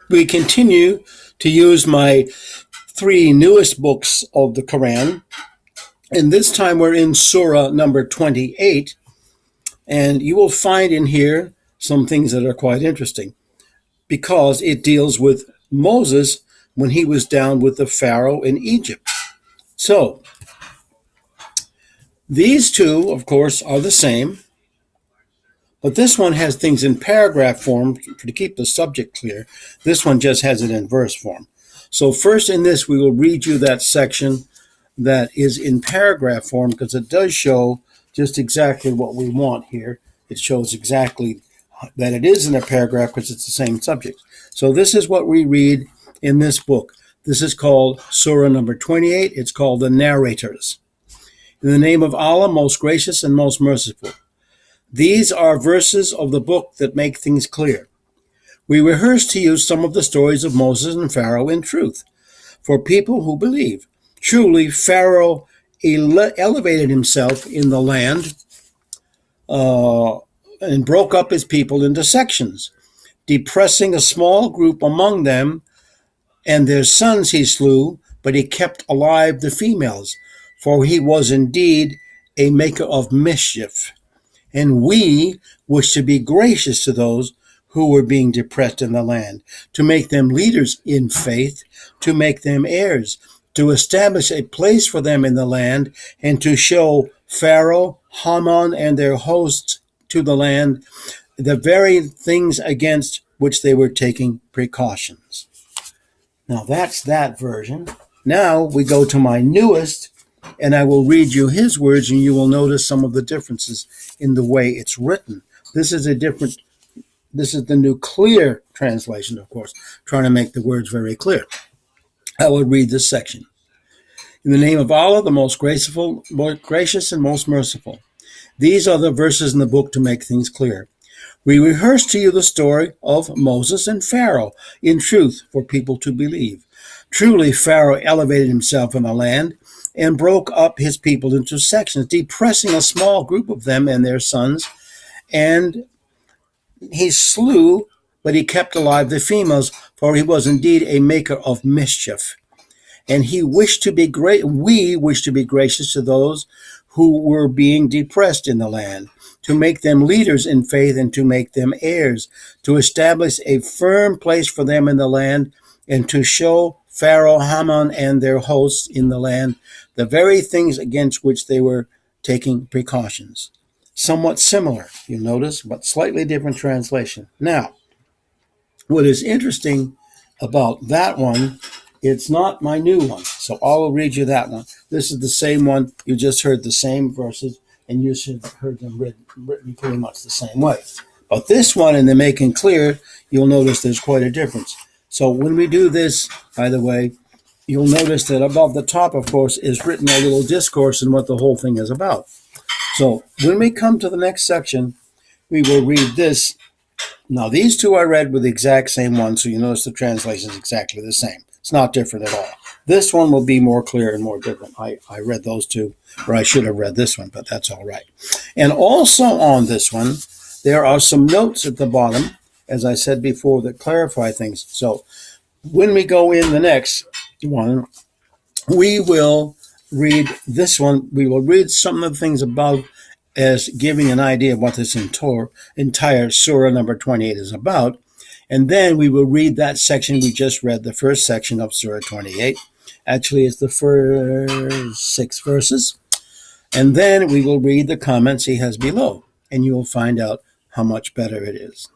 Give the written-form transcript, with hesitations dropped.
We continue to use my three newest books of the Quran, and this time we're in Surah number 28, and you will find in here some things that are quite interesting because it deals with Moses when he was down with the Pharaoh in Egypt. So, these two, of course, are the same, but this one has things in paragraph form to keep the subject clear. This one just has it in verse form. So first in this, we will read you that section that is in paragraph form because it does show just exactly what we want here. It shows exactly that it is in a paragraph because it's the same subject. So this is what we read in this book. This is called Surah number 28. It's called The Narrators. In the name of Allah, most gracious and most merciful. These are verses of the book that make things clear. We rehearse to you some of the stories of Moses and Pharaoh in truth, for people who believe. Truly, Pharaoh elevated himself in the land and broke up his people into sections, depressing a small group among them, and their sons he slew, but he kept alive the females, for he was indeed a maker of mischief. And we wish to be gracious to those who were being depressed in the land, to make them leaders in faith, to make them heirs, to establish a place for them in the land, and to show Pharaoh, Haman, and their hosts to the land the very things against which they were taking precautions. Now that's that version. Now we go to my newest, and I will read you his words, and you will notice some of the differences in the way it's written. This is the New Clear Translation, of course, trying to make the words very clear. I will read this section. In the name of Allah, the most graceful, most gracious, and most merciful. These are the verses in the book to make things clear. We rehearse to you the story of Moses and Pharaoh in truth for people to believe. Truly, Pharaoh elevated himself in the land and broke up his people into sections, depressing a small group of them and their sons, and he slew, but he kept alive the females, for he was indeed a maker of mischief. And we wish to be gracious to those who were being depressed in the land, to make them leaders in faith and to make them heirs, to establish a firm place for them in the land, and to show Pharaoh, Haman, and their hosts in the land the very things against which they were taking precautions. Somewhat similar, you notice, but slightly different translation. Now, what is interesting about that one, it's not my new one, so I will read you that one. This is the same one. You just heard the same verses, and you should have heard them written pretty much the same way. But this one, in the Making Clear, you'll notice there's quite a difference. So when we do this, by the way, you'll notice that above the top, of course, is written a little discourse and what the whole thing is about. So when we come to the next section, we will read this. Now, these two I read with the exact same one, so you notice the translation is exactly the same. It's not different at all. This one will be more clear and more different. I read those two, or I should have read this one, but that's all right. And also on this one, there are some notes at the bottom, as I said before, that clarify things. So when we go in the next one, we will read this one. We will read some of the things above as giving an idea of what this entire Surah number 28 is about. And then we will read that section we just read, the first section of Surah 28. Actually, it's the first 6 verses. And then we will read the comments he has below, and you will find out how much better it is.